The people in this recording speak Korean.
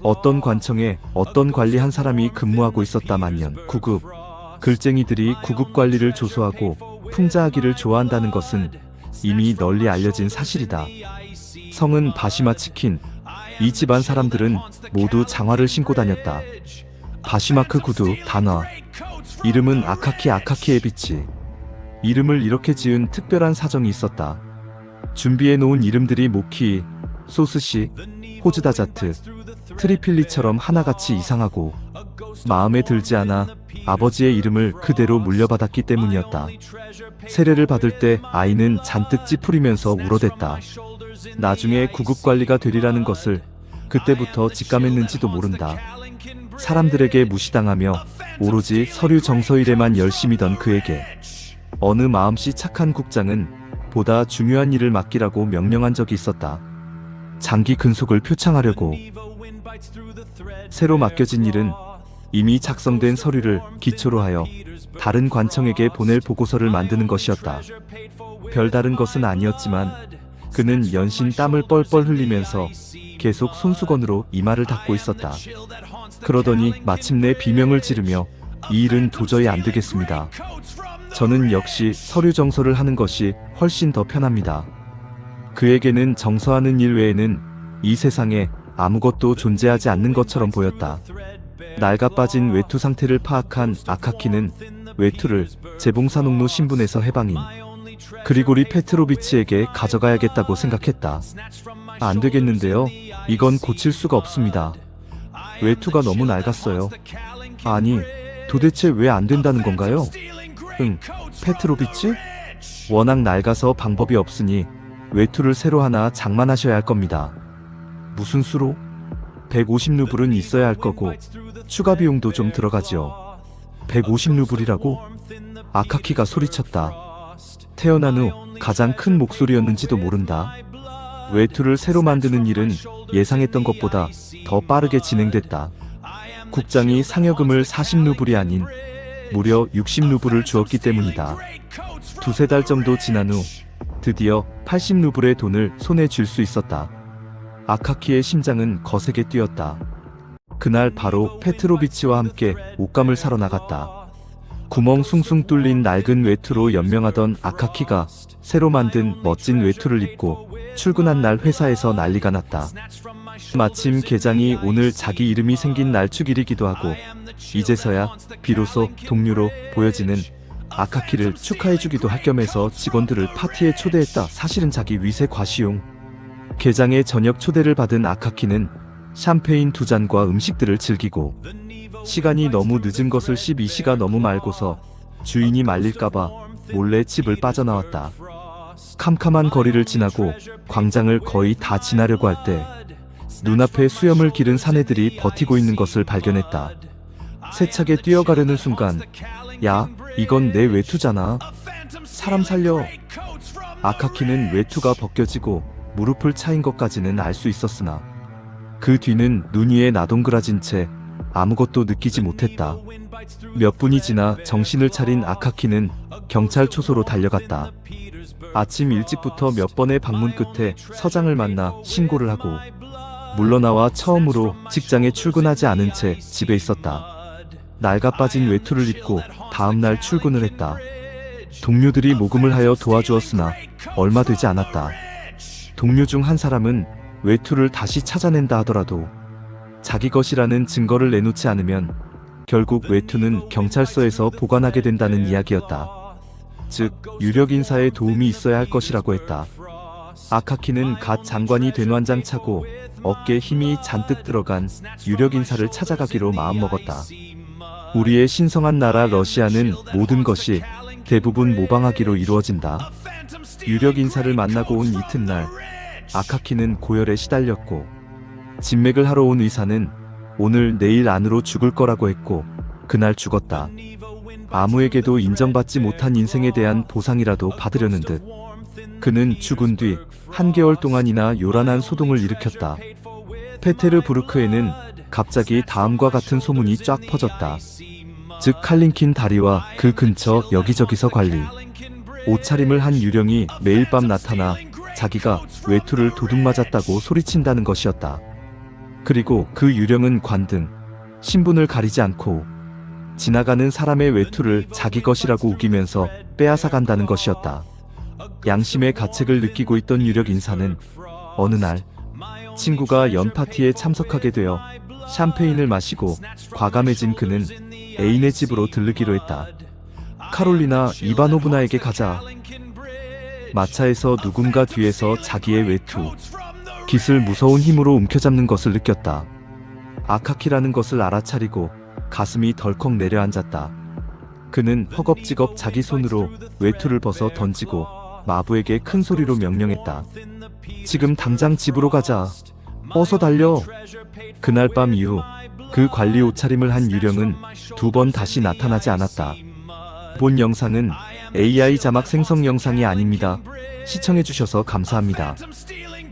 어떤 관청에 어떤 관리 한 사람이 근무하고 있었다. 만년 9급 글쟁이들이 9급 관리를 조소하고 풍자하기를 좋아한다는 것은 이미 널리 알려진 사실이다. 성은 바시마 치킨. 이 집안 사람들은 모두 장화를 신고 다녔다. 바시마크 구두 단화. 이름은 아카키 에비치. 이름을 이렇게 지은 특별한 사정이 있었다. 준비해 놓은 이름들이 모키, 소스시, 호즈다자트, 트리필리처럼 하나같이 이상하고 마음에 들지 않아 아버지의 이름을 그대로 물려받았기 때문이었다. 세례를 받을 때 아이는 잔뜩 찌푸리면서 울어댔다. 나중에 구급관리가 되리라는 것을 그때부터 직감했는지도 모른다. 사람들에게 무시당하며 오로지 서류 정서일에만 열심이던 그에게 어느 마음씨 착한 국장은 보다 중요한 일을 맡기라고 명령한 적이 있었다. 장기 근속을 표창하려고. 새로 맡겨진 일은 이미 작성된 서류를 기초로 하여 다른 관청에게 보낼 보고서를 만드는 것이었다. 별다른 것은 아니었지만 그는 연신 땀을 뻘뻘 흘리면서 계속 손수건으로 이마를 닦고 있었다. 그러더니 마침내 비명을 지르며 이 일은 도저히 안 되겠습니다. 저는 역시 서류 정서를 하는 것이 훨씬 더 편합니다. 그에게는 정서하는 일 외에는 이 세상에 아무것도 존재하지 않는 것처럼 보였다. 낡아 빠진 외투 상태를 파악한 아카키는 외투를 재봉사농로 신분에서 해방인 그리고리 페트로비치에게 가져가야겠다고 생각했다. 안 되겠는데요. 이건 고칠 수가 없습니다. 외투가 너무 낡았어요. 아니, 도대체 왜 안 된다는 건가요? 페트로비치? 워낙 낡아서 방법이 없으니 외투를 새로 하나 장만하셔야 할 겁니다. 무슨 수로? 150루블은 있어야 할 거고 추가 비용도 좀 들어가지요. 150루블이라고? 아카키가 소리쳤다. 태어난 후 가장 큰 목소리였는지도 모른다. 외투를 새로 만드는 일은 예상했던 것보다 더 빠르게 진행됐다. 국장이 상여금을 40루블이 아닌 무려 60루블을 주었기 때문이다. 두세 달 정도 지난 후 드디어 80루블의 돈을 손에 쥘 수 있었다. 아카키의 심장은 거세게 뛰었다. 그날 바로 페트로비치와 함께 옷감을 사러 나갔다. 구멍 숭숭 뚫린 낡은 외투로 연명하던 아카키가 새로 만든 멋진 외투를 입고 출근한 날 회사에서 난리가 났다. 마침 계장이 오늘 자기 이름이 생긴 날축일이기도 하고 이제서야 비로소 동료로 보여지는 아카키를 축하해주기도 할 겸해서 직원들을 파티에 초대했다. 사실은 자기 위세 과시용. 계장의 저녁 초대를 받은 아카키는 샴페인 2잔과 음식들을 즐기고 시간이 너무 늦은 것을 12시가 너무 말고서 주인이 말릴까봐 몰래 집을 빠져나왔다. 캄캄한 거리를 지나고 광장을 거의 다 지나려고 할 때 눈앞에 수염을 기른 사내들이 버티고 있는 것을 발견했다. 세차게 뛰어가려는 순간 야, 이건 내 외투잖아. 사람 살려. 아카키는 외투가 벗겨지고 무릎을 차인 것까지는 알 수 있었으나 그 뒤는 눈 위에 나동그라진 채 아무것도 느끼지 못했다. 몇 분이 지나 정신을 차린 아카키는 경찰 초소로 달려갔다. 아침 일찍부터 몇 번의 방문 끝에 서장을 만나 신고를 하고 물러나와 처음으로 직장에 출근하지 않은 채 집에 있었다. 낡아 빠진 외투를 입고 다음날 출근을 했다. 동료들이 모금을 하여 도와주었으나 얼마 되지 않았다. 동료 중 한 사람은 외투를 다시 찾아낸다 하더라도 자기 것이라는 증거를 내놓지 않으면 결국 외투는 경찰서에서 보관하게 된다는 이야기였다. 즉, 유력 인사의 도움이 있어야 할 것이라고 했다. 아카키는 갓 장관이 된 완장차고 어깨에 힘이 잔뜩 들어간 유력 인사를 찾아가기로 마음먹었다. 우리의 신성한 나라 러시아는 모든 것이 대부분 모방하기로 이루어진다. 유력 인사를 만나고 온 이튿날 아카키는 고열에 시달렸고 진맥을 하러 온 의사는 오늘 내일 안으로 죽을 거라고 했고 그날 죽었다. 아무에게도 인정받지 못한 인생에 대한 보상이라도 받으려는 듯 그는 죽은 뒤 한개월 동안이나 요란한 소동을 일으켰다. 페테르부르크에는 갑자기 다음과 같은 소문이 쫙 퍼졌다. 즉 칼린킨 다리와 그 근처 여기저기서 관리, 옷차림을 한 유령이 매일 밤 나타나 자기가 외투를 도둑맞았다고 소리친다는 것이었다. 그리고 그 유령은 관등, 신분을 가리지 않고 지나가는 사람의 외투를 자기 것이라고 우기면서 빼앗아간다는 것이었다. 양심의 가책을 느끼고 있던 유력 인사는 어느 날 친구가 연파티에 참석하게 되어 샴페인을 마시고 과감해진 그는 애인의 집으로 들르기로 했다. 카롤리나 이바노브나에게 가자. 마차에서 누군가 뒤에서 자기의 외투, 깃을 무서운 힘으로 움켜잡는 것을 느꼈다. 아카키라는 것을 알아차리고 가슴이 덜컥 내려앉았다. 그는 허겁지겁 자기 손으로 외투를 벗어 던지고 마부에게 큰 소리로 명령했다. 지금 당장 집으로 가자. 어서 달려. 그날 밤 이후 그 관리 옷차림을 한 유령은 2번 다시 나타나지 않았다. 본 영상은 AI 자막 생성 영상이 아닙니다. 시청해주셔서 감사합니다.